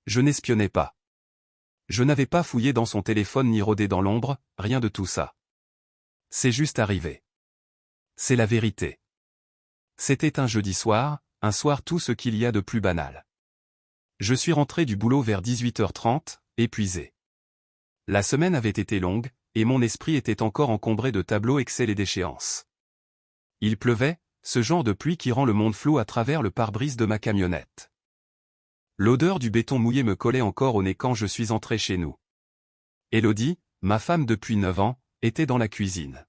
Je n'espionnais pas. Je n'avais pas fouillé dans son téléphone ni rôdé dans l'ombre, rien de tout ça. C'est juste arrivé. C'est la vérité. C'était un jeudi soir, un soir tout ce qu'il y a de plus banal. Je suis rentré du boulot vers 18h30, épuisé. La semaine avait été longue, et mon esprit était encore encombré de tableaux Excel et d'échéances. Il pleuvait, ce genre de pluie qui rend le monde flou à travers le pare-brise de ma camionnette. L'odeur du béton mouillé me collait encore au nez quand je suis entré chez nous. Élodie, ma femme depuis 9 ans, était dans la cuisine.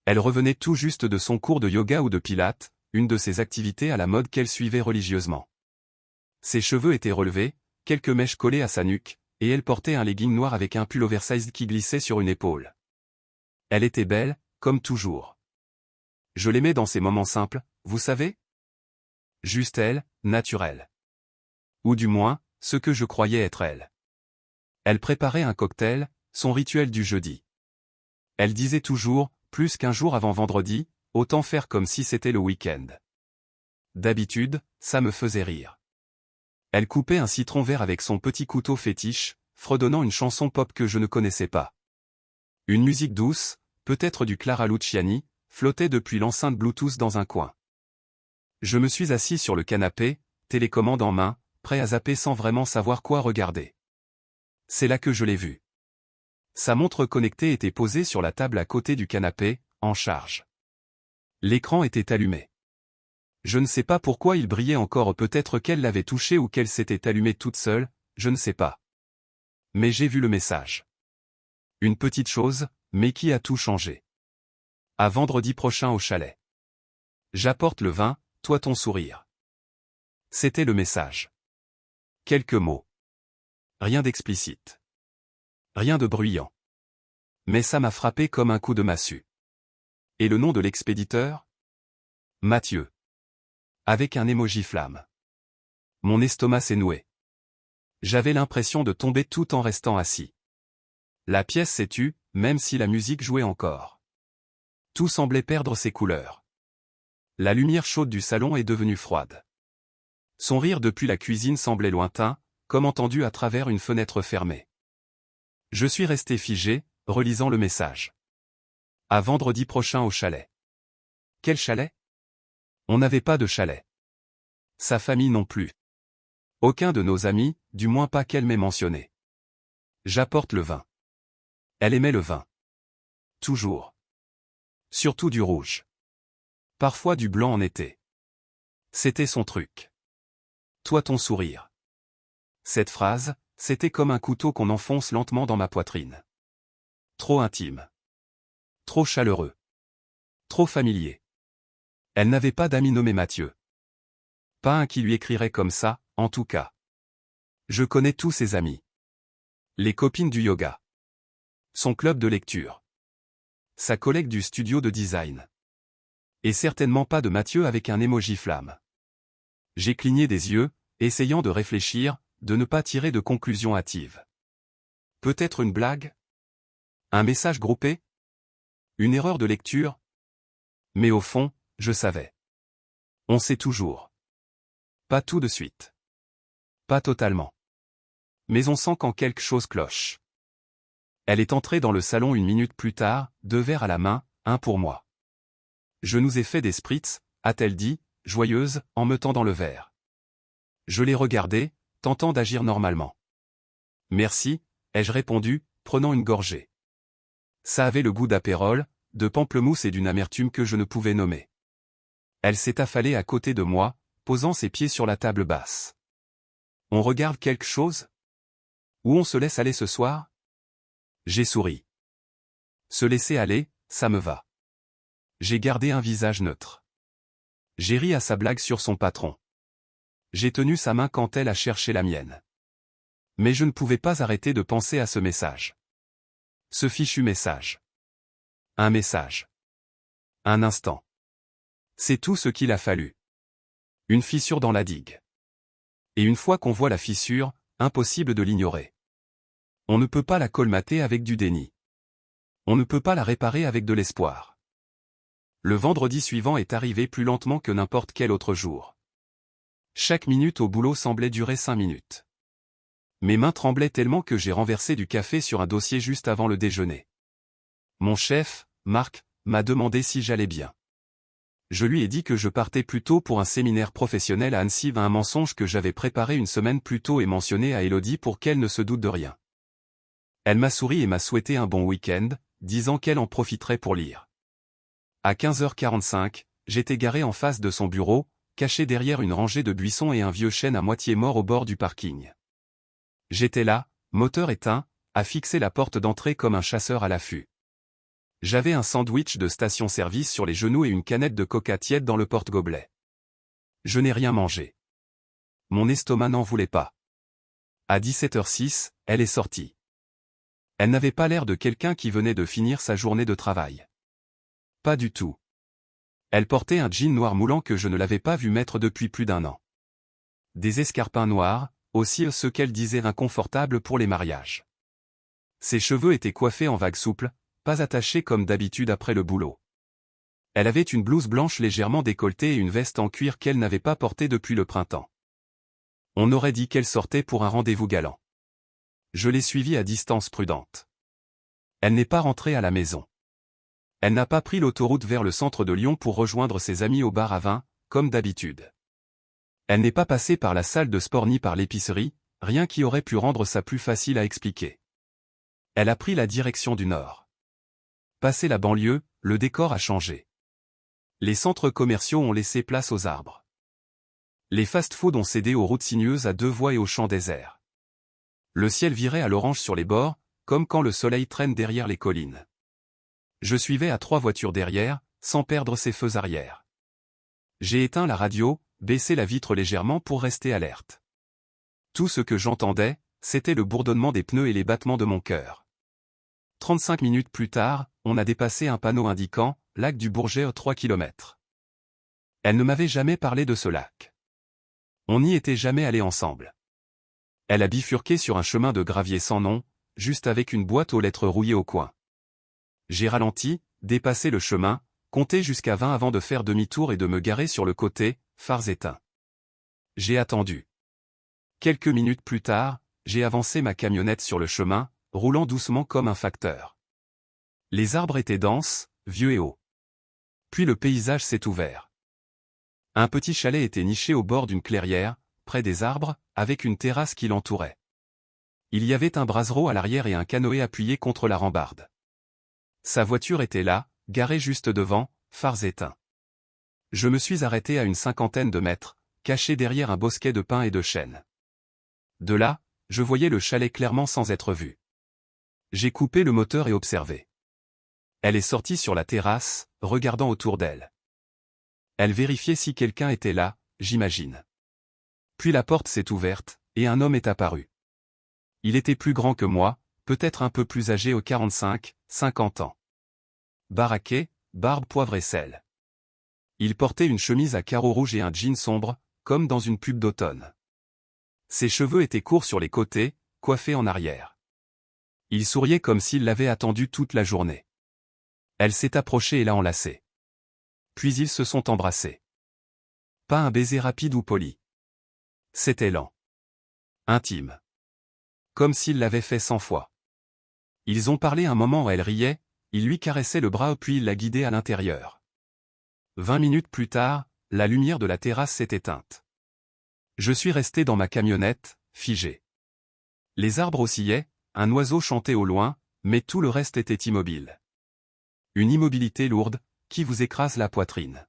Elle revenait tout juste de son cours de yoga ou de pilates, une de ses activités à la mode qu'elle suivait religieusement. Ses cheveux étaient relevés, quelques mèches collées à sa nuque, et elle portait un legging noir avec un pull oversized qui glissait sur une épaule. Elle était belle, comme toujours. Je l'aimais dans ces moments simples, vous savez? Juste elle, naturelle. Ou du moins, ce que je croyais être elle. Elle préparait un cocktail, son rituel du jeudi. Elle disait toujours, plus qu'un jour avant vendredi, autant faire comme si c'était le week-end. D'habitude, ça me faisait rire. Elle coupait un citron vert avec son petit couteau fétiche, fredonnant une chanson pop que je ne connaissais pas. Une musique douce, peut-être du Clara Luciani, flottait depuis l'enceinte Bluetooth dans un coin. Je me suis assis sur le canapé, télécommande en main, prêt à zapper sans vraiment savoir quoi regarder. C'est là que je l'ai vue. Sa montre connectée était posée sur la table à côté du canapé, en charge. L'écran était allumé. Je ne sais pas pourquoi il brillait encore, peut-être qu'elle l'avait touché ou qu'elle s'était allumée toute seule, je ne sais pas. Mais j'ai vu le message. Une petite chose, mais qui a tout changé. À vendredi prochain au chalet. J'apporte le vin, toi ton sourire. C'était le message. Quelques mots. Rien d'explicite. Rien de bruyant. Mais ça m'a frappé comme un coup de massue. Et le nom de l'expéditeur? Mathieu. Avec un emoji flamme. Mon estomac s'est noué. J'avais l'impression de tomber tout en restant assis. La pièce s'est tue, même si la musique jouait encore. Tout semblait perdre ses couleurs. La lumière chaude du salon est devenue froide. Son rire depuis la cuisine semblait lointain, comme entendu à travers une fenêtre fermée. Je suis resté figé, relisant le message. À vendredi prochain au chalet. Quel chalet? On n'avait pas de chalet. Sa famille non plus. Aucun de nos amis, du moins pas qu'elle m'ait mentionné. J'apporte le vin. Elle aimait le vin. Toujours. Surtout du rouge. Parfois du blanc en été. C'était son truc. Toi ton sourire. Cette phrase, c'était comme un couteau qu'on enfonce lentement dans ma poitrine. Trop intime. Trop chaleureux. Trop familier. Elle n'avait pas d'ami nommé Mathieu. Pas un qui lui écrirait comme ça, en tout cas. Je connais tous ses amis. Les copines du yoga. Son club de lecture. Sa collègue du studio de design. Et certainement pas de Mathieu avec un emoji flamme. J'ai cligné des yeux, essayant de réfléchir, de ne pas tirer de conclusions hâtives. Peut-être une blague? Un message groupé? Une erreur de lecture? Mais au fond, je savais. On sait toujours. Pas tout de suite. Pas totalement. Mais on sent quand quelque chose cloche. Elle est entrée dans le salon 1 minute plus tard, 2 verres à la main, un pour moi. Je nous ai fait des spritz, a-t-elle dit, joyeuse, en me tendant le verre. Je l'ai regardée, tentant d'agir normalement. Merci, ai-je répondu, prenant une gorgée. Ça avait le goût d'apérole, de pamplemousse et d'une amertume que je ne pouvais nommer. Elle s'est affalée à côté de moi, posant ses pieds sur la table basse. On regarde quelque chose? Ou on se laisse aller ce soir? J'ai souri. Se laisser aller, ça me va. J'ai gardé un visage neutre. J'ai ri à sa blague sur son patron. J'ai tenu sa main quand elle a cherché la mienne. Mais je ne pouvais pas arrêter de penser à ce message. Ce fichu message. Un message. Un instant. C'est tout ce qu'il a fallu. Une fissure dans la digue. Et une fois qu'on voit la fissure, impossible de l'ignorer. On ne peut pas la colmater avec du déni. On ne peut pas la réparer avec de l'espoir. Le vendredi suivant est arrivé plus lentement que n'importe quel autre jour. Chaque minute au boulot semblait durer 5 minutes. Mes mains tremblaient tellement que j'ai renversé du café sur un dossier juste avant le déjeuner. Mon chef, Marc, m'a demandé si j'allais bien. Je lui ai dit que je partais plus tôt pour un séminaire professionnel à Annecy, un mensonge que j'avais préparé une semaine plus tôt et mentionné à Élodie pour qu'elle ne se doute de rien. Elle m'a souri et m'a souhaité un bon week-end, disant qu'elle en profiterait pour lire. À 15h45, j'étais garé en face de son bureau, caché derrière une rangée de buissons et un vieux chêne à moitié mort au bord du parking. J'étais là, moteur éteint, à fixer la porte d'entrée comme un chasseur à l'affût. J'avais un sandwich de station-service sur les genoux et une canette de coca tiède dans le porte-gobelet. Je n'ai rien mangé. Mon estomac n'en voulait pas. À 17h06, elle est sortie. Elle n'avait pas l'air de quelqu'un qui venait de finir sa journée de travail. Pas du tout. Elle portait un jean noir moulant que je ne l'avais pas vu mettre depuis plus d'1 an. Des escarpins noirs, aussi ce qu'elle disait inconfortables pour les mariages. Ses cheveux étaient coiffés en vagues souples, pas attachés comme d'habitude après le boulot. Elle avait une blouse blanche légèrement décolletée et une veste en cuir qu'elle n'avait pas portée depuis le printemps. On aurait dit qu'elle sortait pour un rendez-vous galant. Je l'ai suivie à distance prudente. Elle n'est pas rentrée à la maison. Elle n'a pas pris l'autoroute vers le centre de Lyon pour rejoindre ses amis au bar à vin, comme d'habitude. Elle n'est pas passée par la salle de sport ni par l'épicerie, rien qui aurait pu rendre ça plus facile à expliquer. Elle a pris la direction du nord. Passé la banlieue, le décor a changé. Les centres commerciaux ont laissé place aux arbres. Les fast-foods ont cédé aux routes sinueuses à 2 voies et aux champs déserts. Le ciel virait à l'orange sur les bords, comme quand le soleil traîne derrière les collines. Je suivais à 3 voitures derrière, sans perdre ses feux arrière. J'ai éteint la radio, baissé la vitre légèrement pour rester alerte. Tout ce que j'entendais, c'était le bourdonnement des pneus et les battements de mon cœur. 35 minutes plus tard, on a dépassé un panneau indiquant « Lac du Bourget 3 km ». Elle ne m'avait jamais parlé de ce lac. On n'y était jamais allés ensemble. Elle a bifurqué sur un chemin de gravier sans nom, juste avec une boîte aux lettres rouillée au coin. J'ai ralenti, dépassé le chemin, compté jusqu'à 20 avant de faire demi-tour et de me garer sur le côté, phares éteints. J'ai attendu. Quelques minutes plus tard, j'ai avancé ma camionnette sur le chemin, roulant doucement comme un facteur. Les arbres étaient denses, vieux et hauts. Puis le paysage s'est ouvert. Un petit chalet était niché au bord d'une clairière, près des arbres, avec une terrasse qui l'entourait. Il y avait un brasero à l'arrière et un canoë appuyé contre la rambarde. Sa voiture était là, garée juste devant, phares éteints. Je me suis arrêté à une 50aine de mètres, caché derrière un bosquet de pins et de chênes. De là, je voyais le chalet clairement sans être vu. J'ai coupé le moteur et observé. Elle est sortie sur la terrasse, regardant autour d'elle. Elle vérifiait si quelqu'un était là, j'imagine. Puis la porte s'est ouverte, et un homme est apparu. Il était plus grand que moi, peut-être un peu plus âgé aux 45, 50 ans. Baraqué, barbe poivre et sel. Il portait une chemise à carreaux rouges et un jean sombre, comme dans une pub d'automne. Ses cheveux étaient courts sur les côtés, coiffés en arrière. Il souriait comme s'il l'avait attendu toute la journée. Elle s'est approchée et l'a enlacé. Puis ils se sont embrassés. Pas un baiser rapide ou poli. C'était lent. Intime. Comme s'il l'avait fait 100 fois. Ils ont parlé un moment où elle riait, il lui caressait le bras puis il l'a guidée à l'intérieur. 20 minutes plus tard, la lumière de la terrasse s'est éteinte. Je suis resté dans ma camionnette, figé. Les arbres oscillaient, un oiseau chantait au loin, mais tout le reste était immobile. Une immobilité lourde, qui vous écrase la poitrine.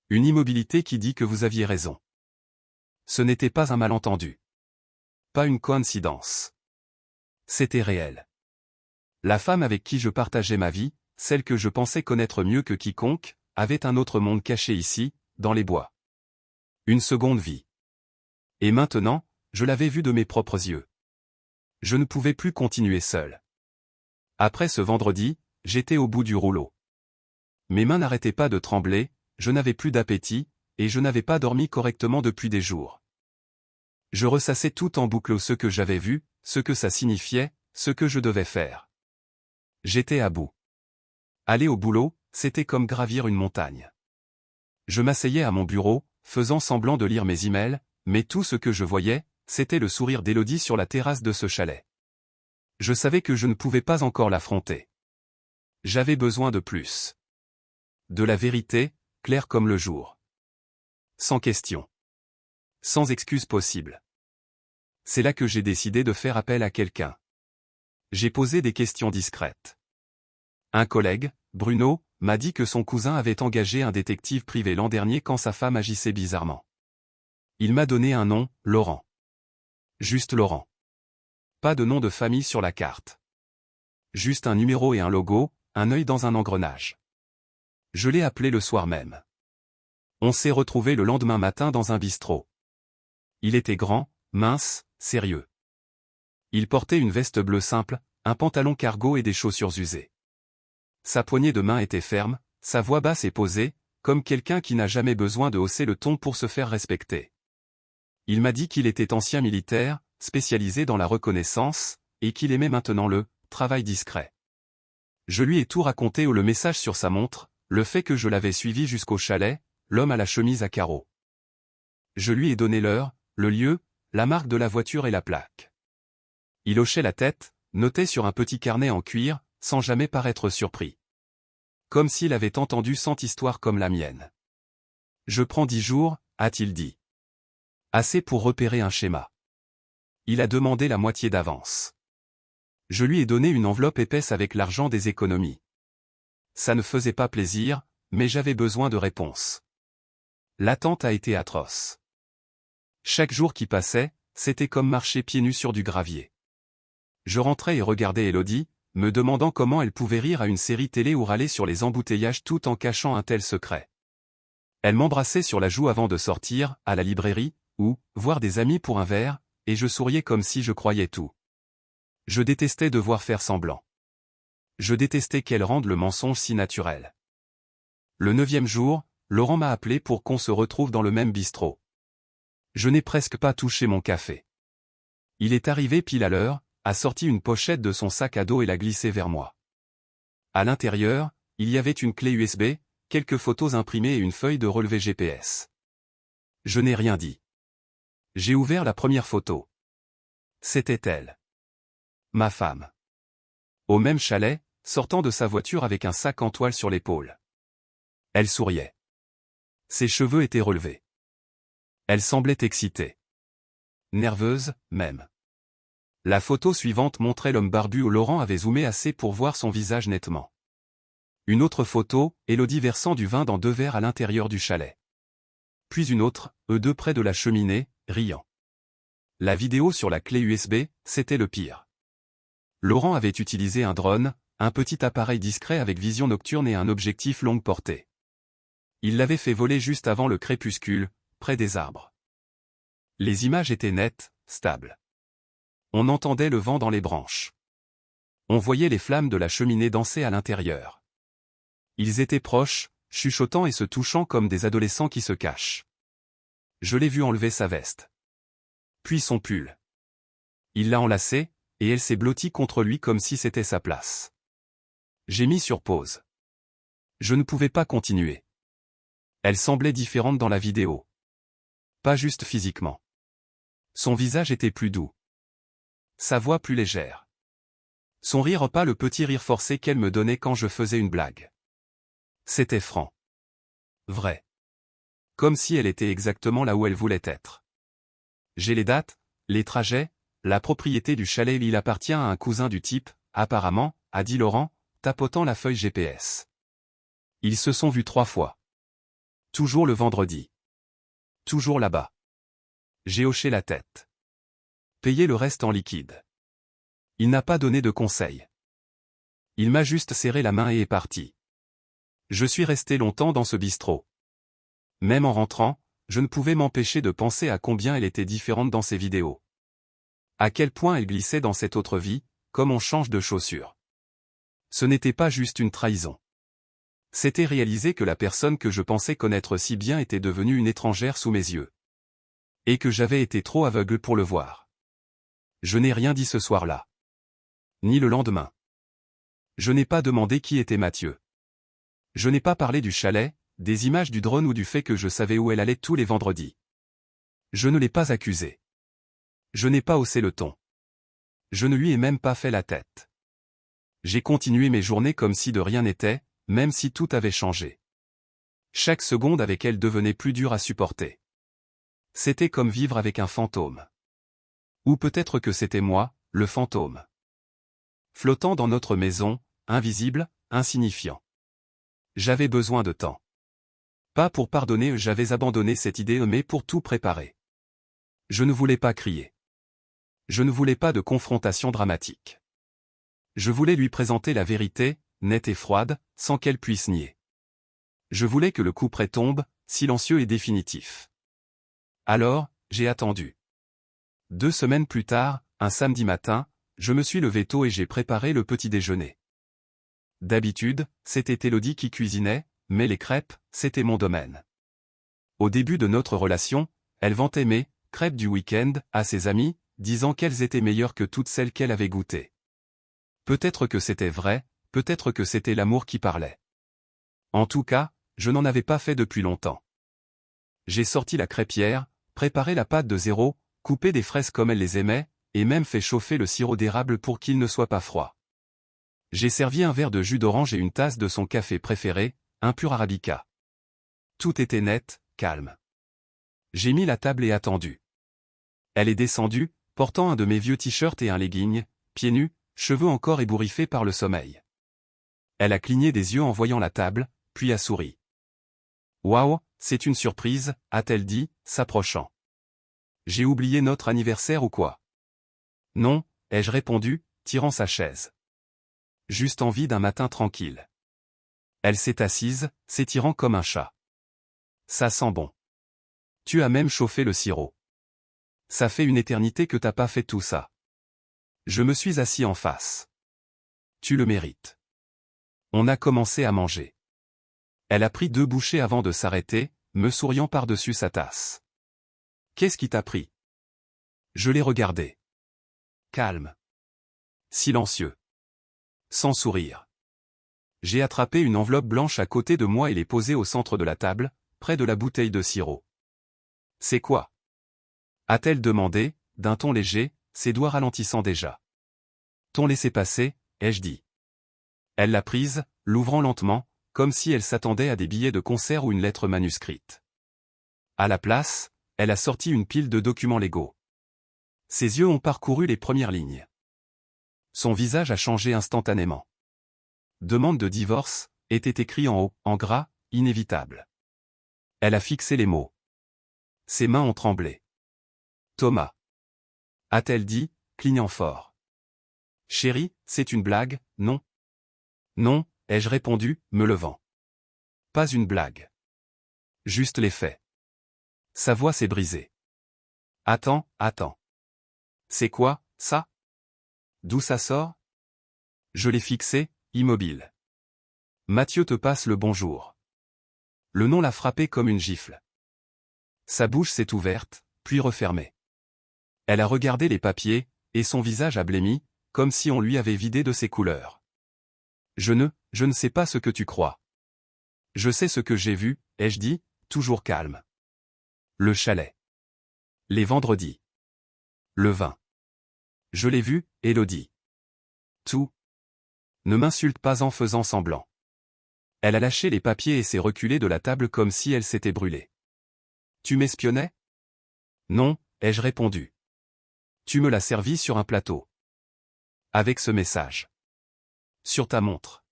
Une immobilité qui dit que vous aviez raison. Ce n'était pas un malentendu. Pas une coïncidence. C'était réel. La femme avec qui je partageais ma vie, celle que je pensais connaître mieux que quiconque, avait un autre monde caché ici, dans les bois. Une seconde vie. Et maintenant, je l'avais vue de mes propres yeux. Je ne pouvais plus continuer seul. Après ce vendredi, j'étais au bout du rouleau. Mes mains n'arrêtaient pas de trembler, je n'avais plus d'appétit, et je n'avais pas dormi correctement depuis des jours. Je ressassais tout en boucle ce que j'avais vu, ce que ça signifiait, ce que je devais faire. J'étais à bout. Aller au boulot, c'était comme gravir une montagne. Je m'asseyais à mon bureau, faisant semblant de lire mes emails, mais tout ce que je voyais, c'était le sourire d'Élodie sur la terrasse de ce chalet. Je savais que je ne pouvais pas encore l'affronter. J'avais besoin de plus. De la vérité, claire comme le jour. Sans question. Sans excuse possible. C'est là que j'ai décidé de faire appel à quelqu'un. J'ai posé des questions discrètes. Un collègue, Bruno, m'a dit que son cousin avait engagé un détective privé l'an dernier quand sa femme agissait bizarrement. Il m'a donné un nom, Laurent. Juste Laurent. Pas de nom de famille sur la carte. Juste un numéro et un logo, un œil dans un engrenage. Je l'ai appelé le soir même. On s'est retrouvés le lendemain matin dans un bistrot. Il était grand, mince, sérieux. Il portait une veste bleue simple, un pantalon cargo et des chaussures usées. Sa poignée de main était ferme, sa voix basse et posée, comme quelqu'un qui n'a jamais besoin de hausser le ton pour se faire respecter. Il m'a dit qu'il était ancien militaire, spécialisé dans la reconnaissance, et qu'il aimait maintenant le travail discret. Je lui ai tout raconté ou le message sur sa montre, le fait que je l'avais suivi jusqu'au chalet, l'homme à la chemise à carreaux. Je lui ai donné l'heure, le lieu, la marque de la voiture et la plaque. Il hochait la tête, notait sur un petit carnet en cuir, sans jamais paraître surpris. Comme s'il avait entendu 100 histoires comme la mienne. Je prends 10 jours, a-t-il dit. Assez pour repérer un schéma. Il a demandé la moitié d'avance. Je lui ai donné une enveloppe épaisse avec l'argent des économies. Ça ne faisait pas plaisir, mais j'avais besoin de réponses. L'attente a été atroce. Chaque jour qui passait, c'était comme marcher pieds nus sur du gravier. Je rentrais et regardais Élodie, me demandant comment elle pouvait rire à une série télé ou râler sur les embouteillages tout en cachant un tel secret. Elle m'embrassait sur la joue avant de sortir, à la librairie, ou voir des amis pour un verre, et je souriais comme si je croyais tout. Je détestais devoir faire semblant. Je détestais qu'elle rende le mensonge si naturel. Le 9e jour, Laurent m'a appelé pour qu'on se retrouve dans le même bistrot. Je n'ai presque pas touché mon café. Il est arrivé pile à l'heure, a sorti une pochette de son sac à dos et l'a glissée vers moi. À l'intérieur, il y avait une clé USB, quelques photos imprimées et une feuille de relevé GPS. Je n'ai rien dit. J'ai ouvert la première photo. C'était elle. Ma femme. Au même chalet, sortant de sa voiture avec un sac en toile sur l'épaule. Elle souriait. Ses cheveux étaient relevés. Elle semblait excitée. Nerveuse, même. La photo suivante montrait l'homme barbu où Laurent avait zoomé assez pour voir son visage nettement. Une autre photo, Élodie versant du vin dans 2 verres à l'intérieur du chalet. Puis une autre, eux deux près de la cheminée, riant. La vidéo sur la clé USB, c'était le pire. Laurent avait utilisé un drone, un petit appareil discret avec vision nocturne et un objectif longue portée. Il l'avait fait voler juste avant le crépuscule, près des arbres. Les images étaient nettes, stables. On entendait le vent dans les branches. On voyait les flammes de la cheminée danser à l'intérieur. Ils étaient proches, chuchotant et se touchant comme des adolescents qui se cachent. Je l'ai vu enlever sa veste. Puis son pull. Il l'a enlacée, et elle s'est blottie contre lui comme si c'était sa place. J'ai mis sur pause. Je ne pouvais pas continuer. Elle semblait différente dans la vidéo. Pas juste physiquement. Son visage était plus doux. Sa voix plus légère. Son rire pas le petit rire forcé qu'elle me donnait quand je faisais une blague. C'était franc. Vrai. Comme si elle était exactement là où elle voulait être. J'ai les dates, les trajets, la propriété du chalet. Il appartient à un cousin du type, apparemment, a dit Laurent, tapotant la feuille GPS. Ils se sont vus 3 fois. Toujours le vendredi. Toujours là-bas. J'ai hoché la tête. Payé le reste en liquide. Il n'a pas donné de conseils. Il m'a juste serré la main et est parti. Je suis resté longtemps dans ce bistrot. Même en rentrant, je ne pouvais m'empêcher de penser à combien elle était différente dans ses vidéos. À quel point elle glissait dans cette autre vie, comme on change de chaussures. Ce n'était pas juste une trahison. C'était réaliser que la personne que je pensais connaître si bien était devenue une étrangère sous mes yeux. Et que j'avais été trop aveugle pour le voir. Je n'ai rien dit ce soir-là. Ni le lendemain. Je n'ai pas demandé qui était Mathieu. Je n'ai pas parlé du chalet, des images du drone ou du fait que je savais où elle allait tous les vendredis. Je ne l'ai pas accusé. Je n'ai pas haussé le ton. Je ne lui ai même pas fait la tête. J'ai continué mes journées comme si de rien n'était, même si tout avait changé. Chaque seconde avec elle devenait plus dure à supporter. C'était comme vivre avec un fantôme. Ou peut-être que c'était moi, le fantôme. Flottant dans notre maison, invisible, insignifiant. J'avais besoin de temps. Pas pour pardonner, j'avais abandonné cette idée, mais pour tout préparer. Je ne voulais pas crier. Je ne voulais pas de confrontation dramatique. Je voulais lui présenter la vérité, nette et froide, sans qu'elle puisse nier. Je voulais que le couperet tombe, silencieux et définitif. Alors, j'ai attendu. 2 semaines plus tard, un samedi matin, je me suis levé tôt et j'ai préparé le petit déjeuner. D'habitude, c'était Élodie qui cuisinait, mais les crêpes, c'était mon domaine. Au début de notre relation, elle vantait mes crêpes du week-end à ses amis, disant qu'elles étaient meilleures que toutes celles qu'elle avait goûtées. Peut-être que c'était vrai, peut-être que c'était l'amour qui parlait. En tout cas, je n'en avais pas fait depuis longtemps. J'ai sorti la crêpière, préparé la pâte de zéro, coupé des fraises comme elle les aimait, et même fait chauffer le sirop d'érable pour qu'il ne soit pas froid. J'ai servi un verre de jus d'orange et une tasse de son café préféré, un pur arabica. Tout était net, calme. J'ai mis la table et attendu. Elle est descendue, portant un de mes vieux t-shirts et un legging, pieds nus, cheveux encore ébouriffés par le sommeil. Elle a cligné des yeux en voyant la table, puis a souri. « Waouh, c'est une surprise », a-t-elle dit, s'approchant. « J'ai oublié notre anniversaire ou quoi ?»« Non », ai-je répondu, tirant sa chaise. « Juste envie d'un matin tranquille. » Elle s'est assise, s'étirant comme un chat. « Ça sent bon. Tu as même chauffé le sirop. Ça fait une éternité que t'as pas fait tout ça. » Je me suis assis en face. « Tu le mérites. » On a commencé à manger. Elle a pris 2 bouchées avant de s'arrêter, me souriant par-dessus sa tasse. « Qu'est-ce qui t'a pris ?» Je l'ai regardé. Calme. Silencieux. Sans sourire. J'ai attrapé une enveloppe blanche à côté de moi et l'ai posée au centre de la table, près de la bouteille de sirop. « C'est quoi ?» a-t-elle demandé, d'un ton léger, ses doigts ralentissant déjà. « Ton laissez-passer », ai-je dit. Elle l'a prise, l'ouvrant lentement, comme si elle s'attendait à des billets de concert ou une lettre manuscrite. À la place, elle a sorti une pile de documents légaux. Ses yeux ont parcouru les premières lignes. Son visage a changé instantanément. Demande de divorce, était écrit en haut, en gras, inévitable. Elle a fixé les mots. Ses mains ont tremblé. Thomas. A-t-elle dit, clignant fort. Chérie, c'est une blague, non? Non, ai-je répondu, me levant. Pas une blague. Juste les faits. Sa voix s'est brisée. Attends, attends. C'est quoi, ça? D'où ça sort? Je l'ai fixé, immobile. Mathieu te passe le bonjour. Le nom l'a frappé comme une gifle. Sa bouche s'est ouverte, puis refermée. Elle a regardé les papiers, et son visage a blêmi, comme si on lui avait vidé de ses couleurs. Je ne sais pas ce que tu crois. Je sais ce que j'ai vu, ai-je dit, toujours calme. Le chalet. Les vendredis. Le vin. Je l'ai vu, Élodie. Tout. Ne m'insulte pas en faisant semblant. Elle a lâché les papiers et s'est reculée de la table comme si elle s'était brûlée. Tu m'espionnais? Non, ai-je répondu. Tu me l'as servi sur un plateau. Avec ce message. Sur ta montre.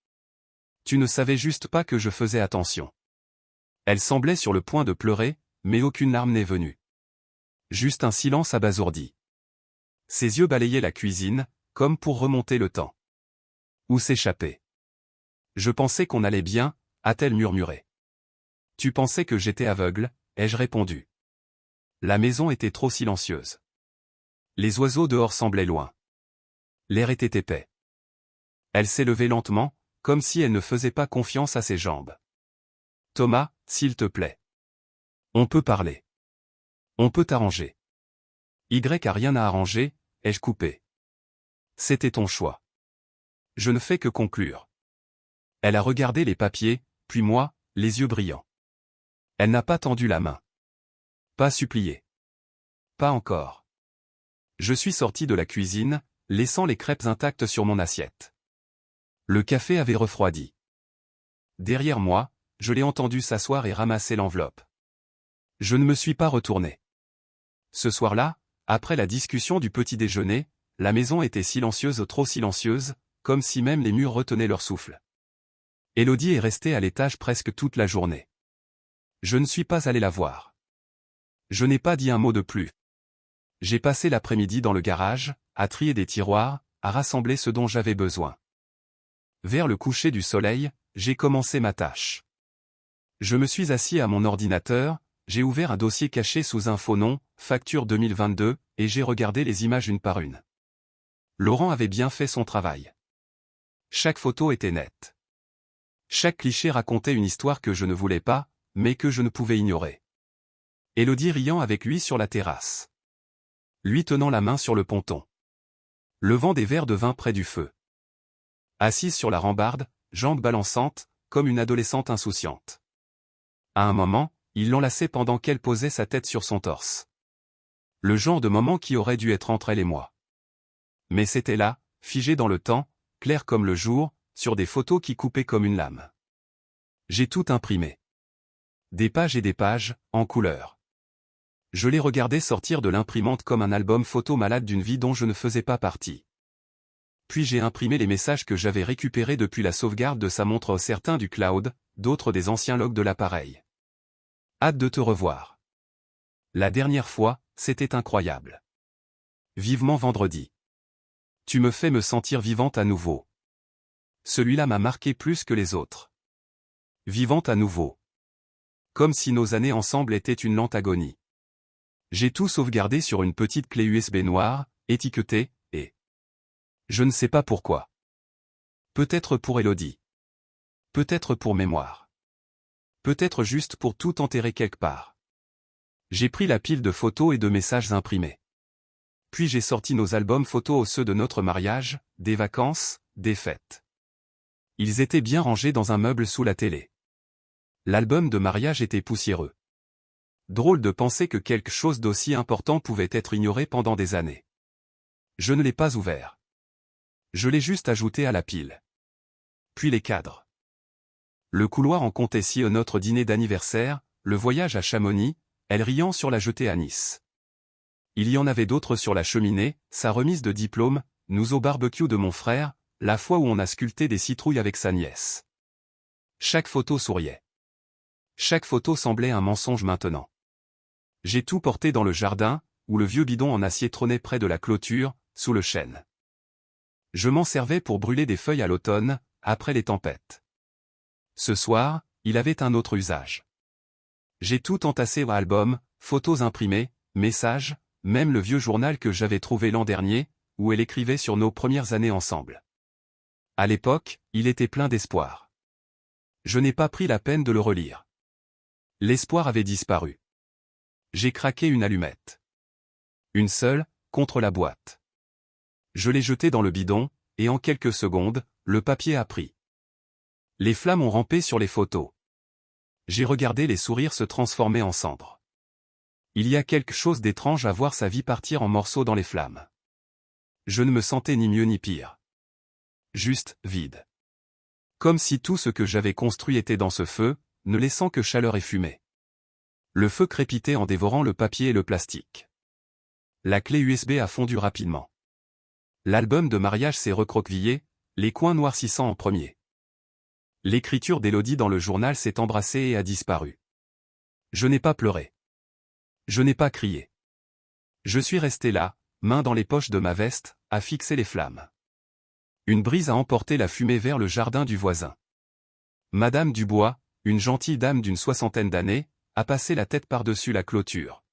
Tu ne savais juste pas que je faisais attention. Elle semblait sur le point de pleurer, mais aucune larme n'est venue. Juste un silence abasourdi. Ses yeux balayaient la cuisine, comme pour remonter le temps. Où s'échapper? Je pensais qu'on allait bien, a-t-elle murmuré. Tu pensais que j'étais aveugle, ai-je répondu. La maison était trop silencieuse. Les oiseaux dehors semblaient loin. L'air était épais. Elle s'est levée lentement, comme si elle ne faisait pas confiance à ses jambes. Thomas, s'il te plaît. On peut parler. On peut t'arranger. Y a rien à arranger, ai-je coupé. C'était ton choix. Je ne fais que conclure. Elle a regardé les papiers, puis moi, les yeux brillants. Elle n'a pas tendu la main. Pas supplié. Pas encore. Je suis sorti de la cuisine, laissant les crêpes intactes sur mon assiette. Le café avait refroidi. Derrière moi, je l'ai entendu s'asseoir et ramasser l'enveloppe. Je ne me suis pas retourné. Ce soir-là, après la discussion du petit déjeuner, la maison était silencieuse, trop silencieuse, comme si même les murs retenaient leur souffle. Élodie est restée à l'étage presque toute la journée. Je ne suis pas allé la voir. Je n'ai pas dit un mot de plus. J'ai passé l'après-midi dans le garage, à trier des tiroirs, à rassembler ce dont j'avais besoin. Vers le coucher du soleil, j'ai commencé ma tâche. Je me suis assis à mon ordinateur, j'ai ouvert un dossier caché sous un faux nom, facture 2022, et j'ai regardé les images une par une. Laurent avait bien fait son travail. Chaque photo était nette. Chaque cliché racontait une histoire que je ne voulais pas, mais que je ne pouvais ignorer. Élodie riant avec lui sur la terrasse. Lui tenant la main sur le ponton. Levant des verres de vin près du feu. Assise sur la rambarde, jambes balançantes, comme une adolescente insouciante. À un moment, il l'enlaçait pendant qu'elle posait sa tête sur son torse. Le genre de moment qui aurait dû être entre elle et moi. Mais c'était là, figé dans le temps, clair comme le jour, sur des photos qui coupaient comme une lame. J'ai tout imprimé. Des pages et des pages, en couleur. Je les regardais sortir de l'imprimante comme un album photo malade d'une vie dont je ne faisais pas partie. Puis j'ai imprimé les messages que j'avais récupérés depuis la sauvegarde de sa montre, certains du cloud, d'autres des anciens logs de l'appareil. Hâte de te revoir. La dernière fois, c'était incroyable. Vivement vendredi. Tu me fais me sentir vivante à nouveau. Celui-là m'a marqué plus que les autres. Vivante à nouveau. Comme si nos années ensemble étaient une lente agonie. J'ai tout sauvegardé sur une petite clé USB noire, étiquetée, et... Je ne sais pas pourquoi. Peut-être pour Élodie. Peut-être pour mémoire. Peut-être juste pour tout enterrer quelque part. J'ai pris la pile de photos et de messages imprimés. Puis j'ai sorti nos albums photos, ceux de notre mariage, des vacances, des fêtes. Ils étaient bien rangés dans un meuble sous la télé. L'album de mariage était poussiéreux. Drôle de penser que quelque chose d'aussi important pouvait être ignoré pendant des années. Je ne l'ai pas ouvert. Je l'ai juste ajouté à la pile. Puis les cadres. Le couloir en comptait si notre dîner d'anniversaire, le voyage à Chamonix, elle riant sur la jetée à Nice. Il y en avait d'autres sur la cheminée, sa remise de diplôme, nous au barbecue de mon frère, la fois où on a sculpté des citrouilles avec sa nièce. Chaque photo souriait. Chaque photo semblait un mensonge maintenant. J'ai tout porté dans le jardin, où le vieux bidon en acier trônait près de la clôture, sous le chêne. Je m'en servais pour brûler des feuilles à l'automne, après les tempêtes. Ce soir, il avait un autre usage. J'ai tout entassé au album, photos imprimées, messages, même le vieux journal que j'avais trouvé l'an dernier, où elle écrivait sur nos premières années ensemble. À l'époque, il était plein d'espoir. Je n'ai pas pris la peine de le relire. L'espoir avait disparu. J'ai craqué une allumette. Une seule, contre la boîte. Je l'ai jetée dans le bidon, et en quelques secondes, le papier a pris. Les flammes ont rampé sur les photos. J'ai regardé les sourires se transformer en cendres. Il y a quelque chose d'étrange à voir sa vie partir en morceaux dans les flammes. Je ne me sentais ni mieux ni pire. Juste, vide. Comme si tout ce que j'avais construit était dans ce feu, ne laissant que chaleur et fumée. Le feu crépitait en dévorant le papier et le plastique. La clé USB a fondu rapidement. L'album de mariage s'est recroquevillé, les coins noircissant en premier. L'écriture d'Élodie dans le journal s'est embrassée et a disparu. Je n'ai pas pleuré. Je n'ai pas crié. Je suis resté là, main dans les poches de ma veste, à fixer les flammes. Une brise a emporté la fumée vers le jardin du voisin. Madame Dubois, une gentille dame d'une soixantaine d'années, a passé la tête par-dessus la clôture.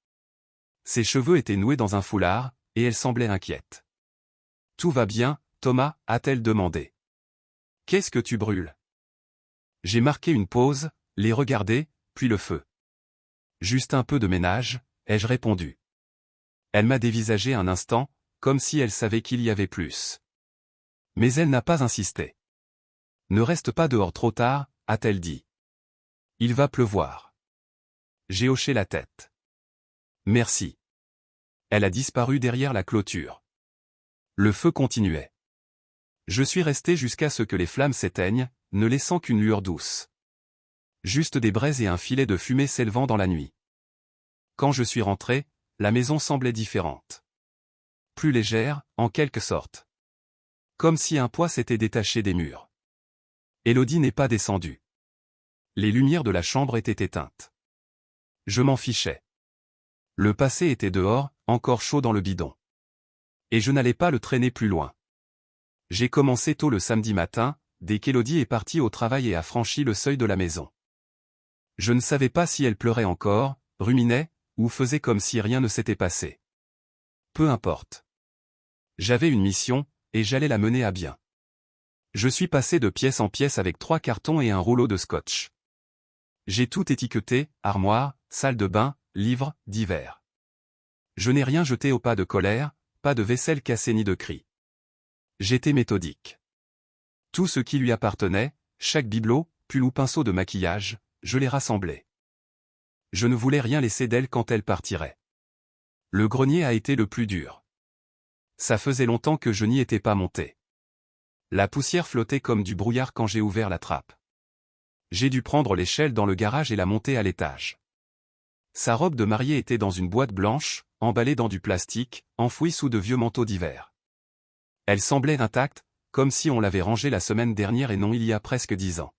Ses cheveux étaient noués dans un foulard, et elle semblait inquiète. « Tout va bien, Thomas ?» a-t-elle demandé. « Qu'est-ce que tu brûles ?» J'ai marqué une pause, les regardé, puis le feu. « Juste un peu de ménage », ai-je répondu. Elle m'a dévisagé un instant, comme si elle savait qu'il y avait plus. Mais elle n'a pas insisté. « Ne reste pas dehors trop tard », a-t-elle dit. « Il va pleuvoir. » J'ai hoché la tête. « Merci. » Elle a disparu derrière la clôture. Le feu continuait. Je suis resté jusqu'à ce que les flammes s'éteignent, ne laissant qu'une lueur douce. Juste des braises et un filet de fumée s'élevant dans la nuit. Quand je suis rentré, la maison semblait différente. Plus légère, en quelque sorte. Comme si un poids s'était détaché des murs. Élodie n'est pas descendue. Les lumières de la chambre étaient éteintes. Je m'en fichais. Le passé était dehors, encore chaud dans le bidon. Et je n'allais pas le traîner plus loin. J'ai commencé tôt le samedi matin, dès qu'Élodie est partie au travail et a franchi le seuil de la maison. Je ne savais pas si elle pleurait encore, ruminait, ou faisait comme si rien ne s'était passé. Peu importe. J'avais une mission, et j'allais la mener à bien. Je suis passé de pièce en pièce avec 3 cartons et un rouleau de scotch. J'ai tout étiqueté, armoire, salle de bain, livres, divers. Je n'ai rien jeté au pas de colère, pas de vaisselle cassée ni de cris. J'étais méthodique. Tout ce qui lui appartenait, chaque bibelot, pull ou pinceau de maquillage, je les rassemblais. Je ne voulais rien laisser d'elle quand elle partirait. Le grenier a été le plus dur. Ça faisait longtemps que je n'y étais pas monté. La poussière flottait comme du brouillard quand j'ai ouvert la trappe. J'ai dû prendre l'échelle dans le garage et la monter à l'étage. Sa robe de mariée était dans une boîte blanche, emballée dans du plastique, enfouie sous de vieux manteaux d'hiver. Elle semblait intacte, comme si on l'avait rangée la semaine dernière et non il y a presque 10 ans.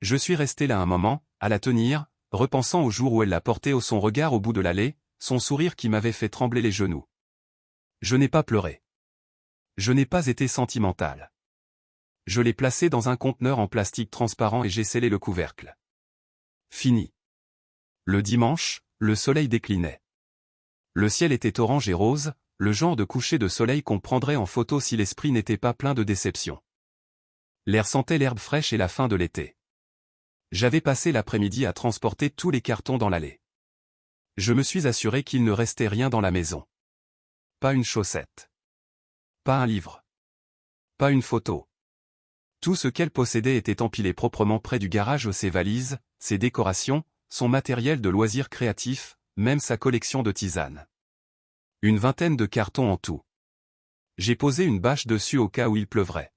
Je suis resté là un moment, à la tenir, repensant au jour où elle l'a portée au son regard au bout de l'allée, son sourire qui m'avait fait trembler les genoux. Je n'ai pas pleuré. Je n'ai pas été sentimental. Je l'ai placée dans un conteneur en plastique transparent et j'ai scellé le couvercle. Fini. Le dimanche, le soleil déclinait. Le ciel était orange et rose, le genre de coucher de soleil qu'on prendrait en photo si l'esprit n'était pas plein de déception. L'air sentait l'herbe fraîche et la fin de l'été. J'avais passé l'après-midi à transporter tous les cartons dans l'allée. Je me suis assuré qu'il ne restait rien dans la maison. Pas une chaussette. Pas un livre. Pas une photo. Tout ce qu'elle possédait était empilé proprement près du garage, ses valises, ses décorations, son matériel de loisirs créatifs, même sa collection de tisanes. Une vingtaine de cartons en tout. J'ai posé une bâche dessus au cas où il pleuvrait.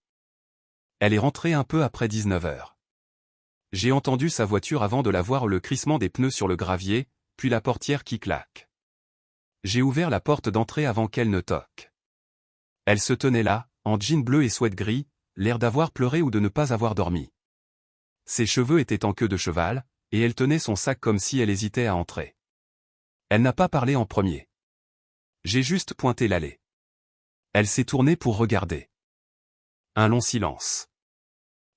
Elle est rentrée un peu après 19 heures. J'ai entendu sa voiture avant de la voir, le crissement des pneus sur le gravier, puis la portière qui claque. J'ai ouvert la porte d'entrée avant qu'elle ne toque. Elle se tenait là, en jean bleu et sweat gris, l'air d'avoir pleuré ou de ne pas avoir dormi. Ses cheveux étaient en queue de cheval, et elle tenait son sac comme si elle hésitait à entrer. Elle n'a pas parlé en premier. J'ai juste pointé l'allée. Elle s'est tournée pour regarder. Un long silence.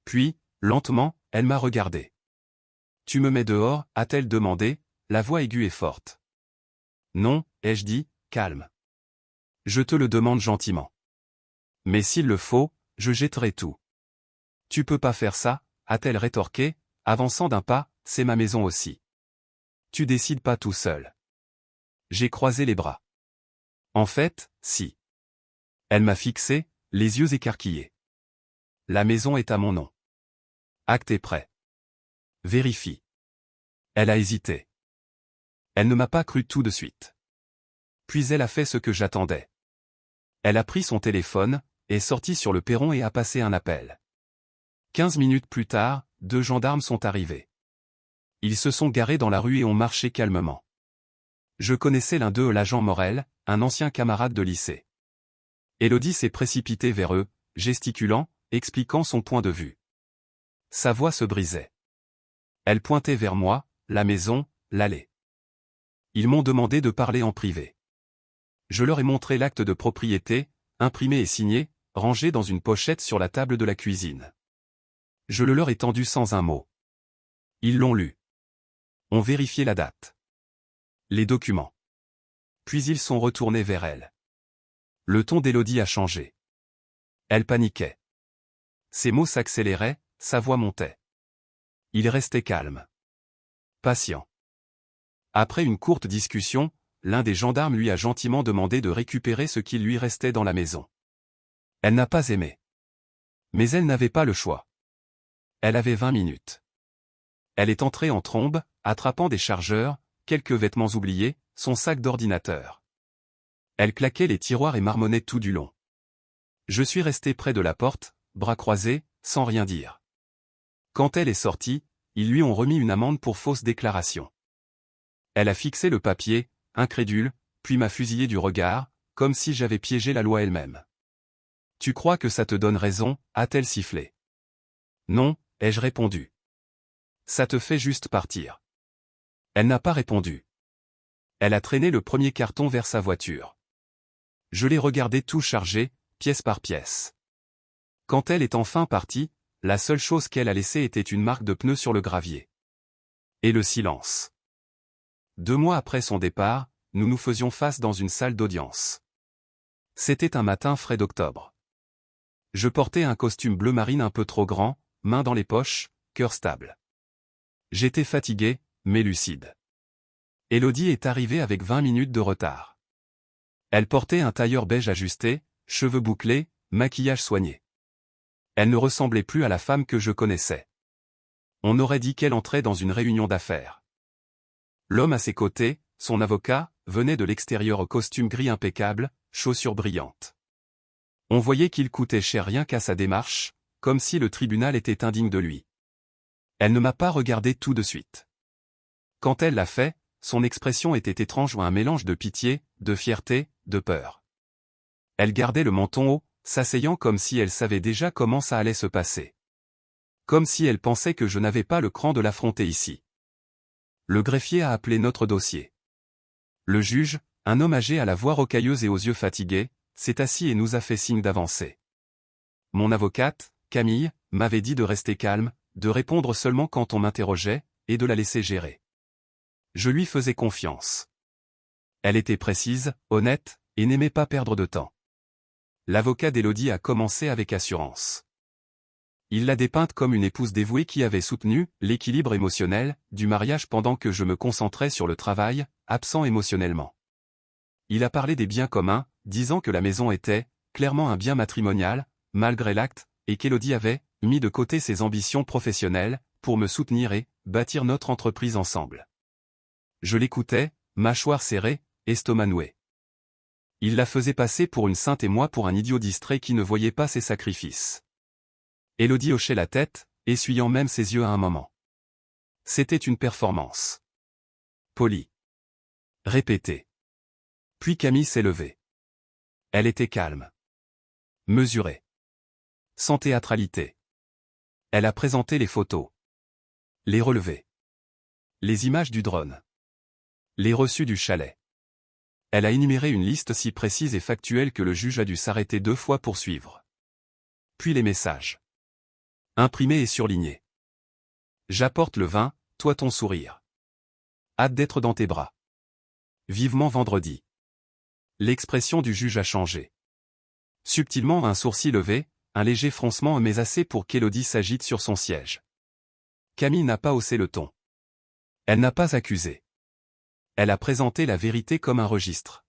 Puis, lentement, elle m'a regardé. « Tu me mets dehors ?» a-t-elle demandé, la voix aiguë et forte. « Non » ai-je dit, calme. « Je te le demande gentiment. Mais s'il le faut, je jetterai tout. »« Tu peux pas faire ça » a-t-elle rétorqué, avançant d'un pas, « c'est ma maison aussi. Tu décides pas tout seul. » J'ai croisé les bras. En fait, si. Elle m'a fixé, les yeux écarquillés. La maison est à mon nom. Acte est prêt. Vérifie. Elle a hésité. Elle ne m'a pas cru tout de suite. Puis elle a fait ce que j'attendais. Elle a pris son téléphone, est sortie sur le perron et a passé un appel. 15 minutes plus tard, 2 gendarmes sont arrivés. Ils se sont garés dans la rue et ont marché calmement. Je connaissais l'un d'eux, l'agent Morel, un ancien camarade de lycée. Élodie s'est précipitée vers eux, gesticulant, expliquant son point de vue. Sa voix se brisait. Elle pointait vers moi, la maison, l'allée. Ils m'ont demandé de parler en privé. Je leur ai montré l'acte de propriété, imprimé et signé, rangé dans une pochette sur la table de la cuisine. Je le leur ai tendu sans un mot. Ils l'ont lu. Ont vérifié la date. Les documents. Puis ils sont retournés vers elle. Le ton d'Élodie a changé. Elle paniquait. Ses mots s'accéléraient, sa voix montait. Il restait calme. Patient. Après une courte discussion, l'un des gendarmes lui a gentiment demandé de récupérer ce qui lui restait dans la maison. Elle n'a pas aimé. Mais elle n'avait pas le choix. Elle avait 20 minutes. Elle est entrée en trombe, attrapant des chargeurs, quelques vêtements oubliés, son sac d'ordinateur. Elle claquait les tiroirs et marmonnait tout du long. Je suis resté près de la porte, bras croisés, sans rien dire. Quand elle est sortie, ils lui ont remis une amende pour fausse déclaration. Elle a fixé le papier, incrédule, puis m'a fusillé du regard, comme si j'avais piégé la loi elle-même. « Tu crois que ça te donne raison ?» a-t-elle sifflé. « Non » ai-je répondu. « Ça te fait juste partir. » Elle n'a pas répondu. Elle a traîné le premier carton vers sa voiture. Je l'ai regardé tout chargé, pièce par pièce. Quand elle est enfin partie, la seule chose qu'elle a laissée était une marque de pneu sur le gravier. Et le silence. 2 mois après son départ, nous nous faisions face dans une salle d'audience. C'était un matin frais d'octobre. Je portais un costume bleu marine un peu trop grand, mains dans les poches, cœur stable. J'étais fatigué, mais lucide. Élodie est arrivée avec 20 minutes de retard. Elle portait un tailleur beige ajusté, cheveux bouclés, maquillage soigné. Elle ne ressemblait plus à la femme que je connaissais. On aurait dit qu'elle entrait dans une réunion d'affaires. L'homme à ses côtés, son avocat, venait de l'extérieur au costume gris impeccable, chaussures brillantes. On voyait qu'il coûtait cher rien qu'à sa démarche, comme si le tribunal était indigne de lui. Elle ne m'a pas regardé tout de suite. Quand elle l'a fait, son expression était étrange ou un mélange de pitié, de fierté, de peur. Elle gardait le menton haut, s'asseyant comme si elle savait déjà comment ça allait se passer. Comme si elle pensait que je n'avais pas le cran de l'affronter ici. Le greffier a appelé notre dossier. Le juge, un homme âgé à la voix rocailleuse et aux yeux fatigués, s'est assis et nous a fait signe d'avancer. Mon avocate, Camille, m'avait dit de rester calme, de répondre seulement quand on m'interrogeait, et de la laisser gérer. Je lui faisais confiance. Elle était précise, honnête, et n'aimait pas perdre de temps. L'avocat d'Élodie a commencé avec assurance. Il l'a dépeinte comme une épouse dévouée qui avait soutenu l'équilibre émotionnel du mariage pendant que je me concentrais sur le travail, absent émotionnellement. Il a parlé des biens communs, disant que la maison était, clairement un bien matrimonial, malgré l'acte, et qu'Élodie avait mis de côté ses ambitions professionnelles, pour me soutenir et bâtir notre entreprise ensemble. Je l'écoutais, mâchoire serrée, estomac noué. Il la faisait passer pour une sainte et moi pour un idiot distrait qui ne voyait pas ses sacrifices. Élodie hochait la tête, essuyant même ses yeux à un moment. C'était une performance. Polie. Répétée. Puis Camille s'est levée. Elle était calme. Mesurée. Sans théâtralité. Elle a présenté les photos. Les relevés. Les images du drone. Les reçus du chalet. Elle a énuméré une liste si précise et factuelle que le juge a dû s'arrêter 2 fois pour suivre. Puis les messages. Imprimés et surlignés. J'apporte le vin, toi ton sourire. Hâte d'être dans tes bras. Vivement vendredi. L'expression du juge a changé. Subtilement un sourcil levé, un léger froncement mais assez pour qu'Élodie s'agite sur son siège. Camille n'a pas haussé le ton. Elle n'a pas accusé. Elle a présenté la vérité comme un registre.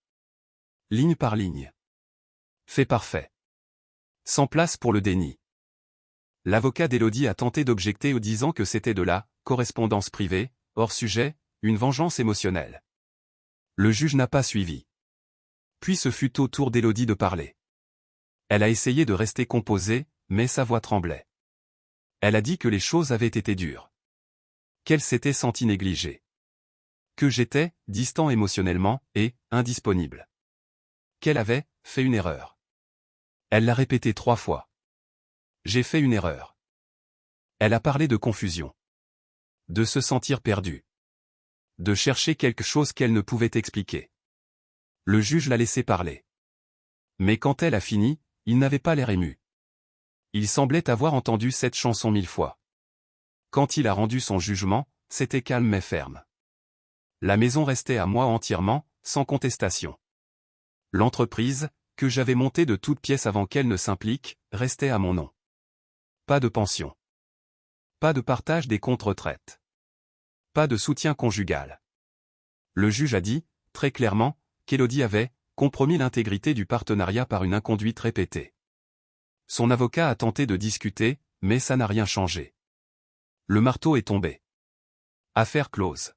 Ligne par ligne. Fait parfait. Sans place pour le déni. L'avocat d'Élodie a tenté d'objecter en disant que c'était de la correspondance privée, hors sujet, une vengeance émotionnelle. Le juge n'a pas suivi. Puis ce fut au tour d'Élodie de parler. Elle a essayé de rester composée, mais sa voix tremblait. Elle a dit que les choses avaient été dures. Qu'elle s'était sentie négligée. Que j'étais, distant émotionnellement, et indisponible. Qu'elle avait fait une erreur. Elle l'a répété 3 fois. J'ai fait une erreur. Elle a parlé de confusion. De se sentir perdue. De chercher quelque chose qu'elle ne pouvait expliquer. Le juge l'a laissé parler. Mais quand elle a fini, il n'avait pas l'air ému. Il semblait avoir entendu cette chanson 1000 fois. Quand il a rendu son jugement, c'était calme mais ferme. La maison restait à moi entièrement, sans contestation. L'entreprise, que j'avais montée de toutes pièces avant qu'elle ne s'implique, restait à mon nom. Pas de pension. Pas de partage des comptes retraite. Pas de soutien conjugal. Le juge a dit, très clairement, qu'Élodie avait compromis l'intégrité du partenariat par une inconduite répétée. Son avocat a tenté de discuter, mais ça n'a rien changé. Le marteau est tombé. Affaire close.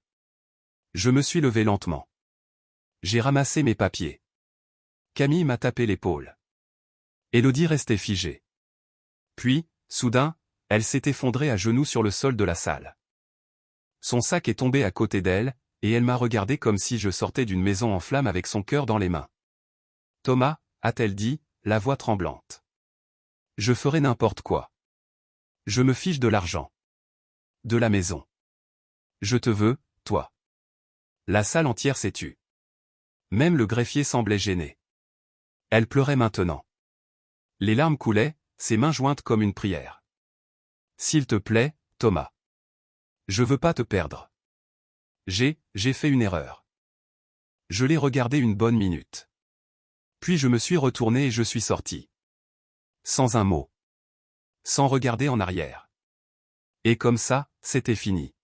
Je me suis levé lentement. J'ai ramassé mes papiers. Camille m'a tapé l'épaule. Élodie restait figée. Puis, soudain, elle s'est effondrée à genoux sur le sol de la salle. Son sac est tombé à côté d'elle, et elle m'a regardé comme si je sortais d'une maison en flammes avec son cœur dans les mains. Thomas, a-t-elle dit, la voix tremblante. Je ferai n'importe quoi. Je me fiche de l'argent. De la maison. Je te veux, toi. La salle entière s'est tue. Même le greffier semblait gêné. Elle pleurait maintenant. Les larmes coulaient, ses mains jointes comme une prière. S'il te plaît, Thomas. Je veux pas te perdre. J'ai fait une erreur. Je l'ai regardé une bonne minute. Puis je me suis retourné et je suis sorti. Sans un mot. Sans regarder en arrière. Et comme ça, c'était fini.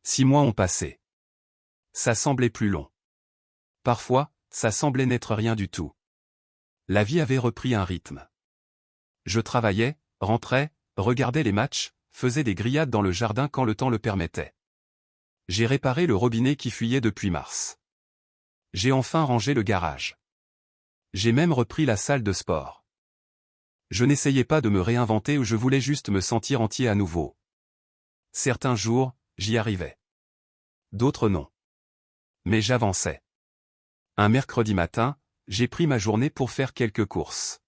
6 mois ont passé. Ça semblait plus long. Parfois, ça semblait n'être rien du tout. La vie avait repris un rythme. Je travaillais, rentrais, regardais les matchs, faisais des grillades dans le jardin quand le temps le permettait. J'ai réparé le robinet qui fuyait depuis mars. J'ai enfin rangé le garage. J'ai même repris la salle de sport. Je n'essayais pas de me réinventer ou je voulais juste me sentir entier à nouveau. Certains jours, j'y arrivais. D'autres non. Mais j'avançais. Un mercredi matin, j'ai pris ma journée pour faire quelques courses.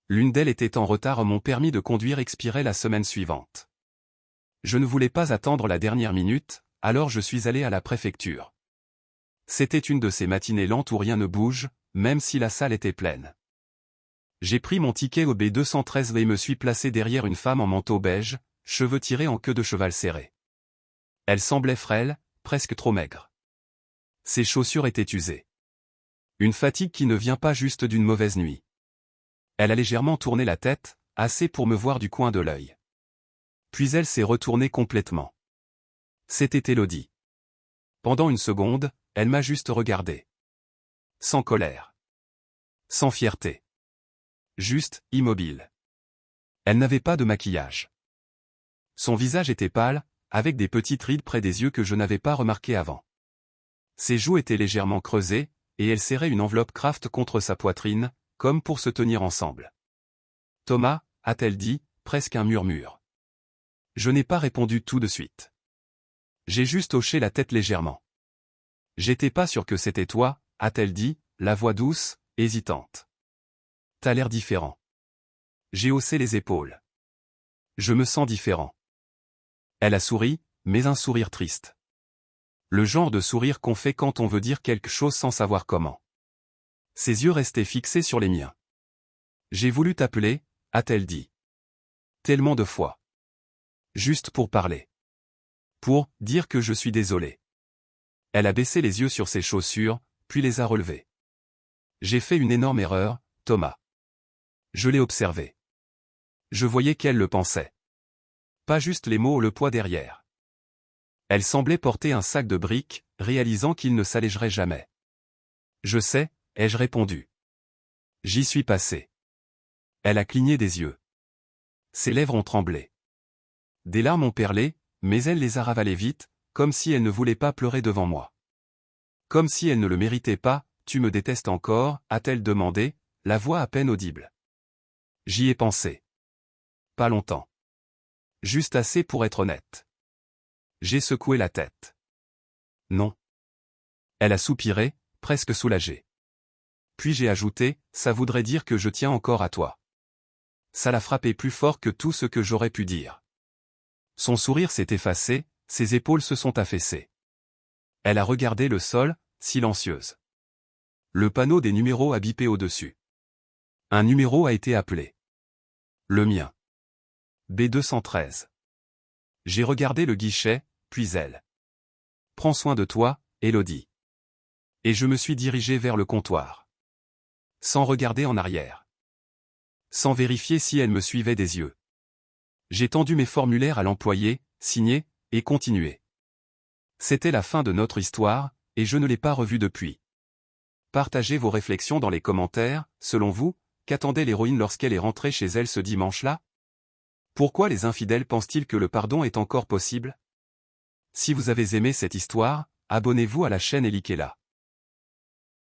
L'une d'elles était en retard, mon permis de conduire expirait la semaine suivante. Je ne voulais pas attendre la dernière minute, alors je suis allé à la préfecture. C'était une de ces matinées lentes où rien ne bouge, même si la salle était pleine. J'ai pris mon ticket au B213 et me suis placé derrière une femme en manteau beige, cheveux tirés en queue de cheval serrée. Elle semblait frêle, presque trop maigre. Ses chaussures étaient usées. Une fatigue qui ne vient pas juste d'une mauvaise nuit. Elle a légèrement tourné la tête, assez pour me voir du coin de l'œil. Puis elle s'est retournée complètement. C'était Élodie. Pendant une seconde, elle m'a juste regardé. Sans colère. Sans fierté. Juste, immobile. Elle n'avait pas de maquillage. Son visage était pâle, avec des petites rides près des yeux que je n'avais pas remarquées avant. Ses joues étaient légèrement creusées, et elle serrait une enveloppe Kraft contre sa poitrine, comme pour se tenir ensemble. Thomas, a-t-elle dit, presque un murmure. Je n'ai pas répondu tout de suite. J'ai juste hoché la tête légèrement. J'étais pas sûr que c'était toi, a-t-elle dit, la voix douce, hésitante. T'as l'air différent. J'ai haussé les épaules. Je me sens différent. Elle a souri, mais un sourire triste. Le genre de sourire qu'on fait quand on veut dire quelque chose sans savoir comment. Ses yeux restaient fixés sur les miens. J'ai voulu t'appeler, a-t-elle dit. Tellement de fois. Juste pour parler. Pour dire que je suis désolé. Elle a baissé les yeux sur ses chaussures, puis les a relevés. J'ai fait une énorme erreur, Thomas. Je l'ai observé. Je voyais qu'elle le pensait. Pas juste les mots ou le poids derrière. Elle semblait porter un sac de briques, réalisant qu'il ne s'allégerait jamais. Je sais, ai-je répondu. J'y suis passé. Elle a cligné des yeux. Ses lèvres ont tremblé. Des larmes ont perlé, mais elle les a ravalées vite, comme si elle ne voulait pas pleurer devant moi. Comme si elle ne le méritait pas, tu me détestes encore, a-t-elle demandé, la voix à peine audible. J'y ai pensé. Pas longtemps. Juste assez pour être honnête. J'ai secoué la tête. Non. Elle a soupiré, presque soulagée. Puis j'ai ajouté, ça voudrait dire que je tiens encore à toi. Ça l'a frappé plus fort que tout ce que j'aurais pu dire. Son sourire s'est effacé, ses épaules se sont affaissées. Elle a regardé le sol, silencieuse. Le panneau des numéros a bipé au-dessus. Un numéro a été appelé. Le mien. B213. J'ai regardé le guichet, puis elle. Prends soin de toi, Élodie. Et je me suis dirigé vers le comptoir. Sans regarder en arrière. Sans vérifier si elle me suivait des yeux. J'ai tendu mes formulaires à l'employé, signé, et continué. C'était la fin de notre histoire, et je ne l'ai pas revue depuis. Partagez vos réflexions dans les commentaires, selon vous, qu'attendait l'héroïne lorsqu'elle est rentrée chez elle ce dimanche-là? Pourquoi les infidèles pensent-ils que le pardon est encore possible? Si vous avez aimé cette histoire, abonnez-vous à la chaîne et likez-la.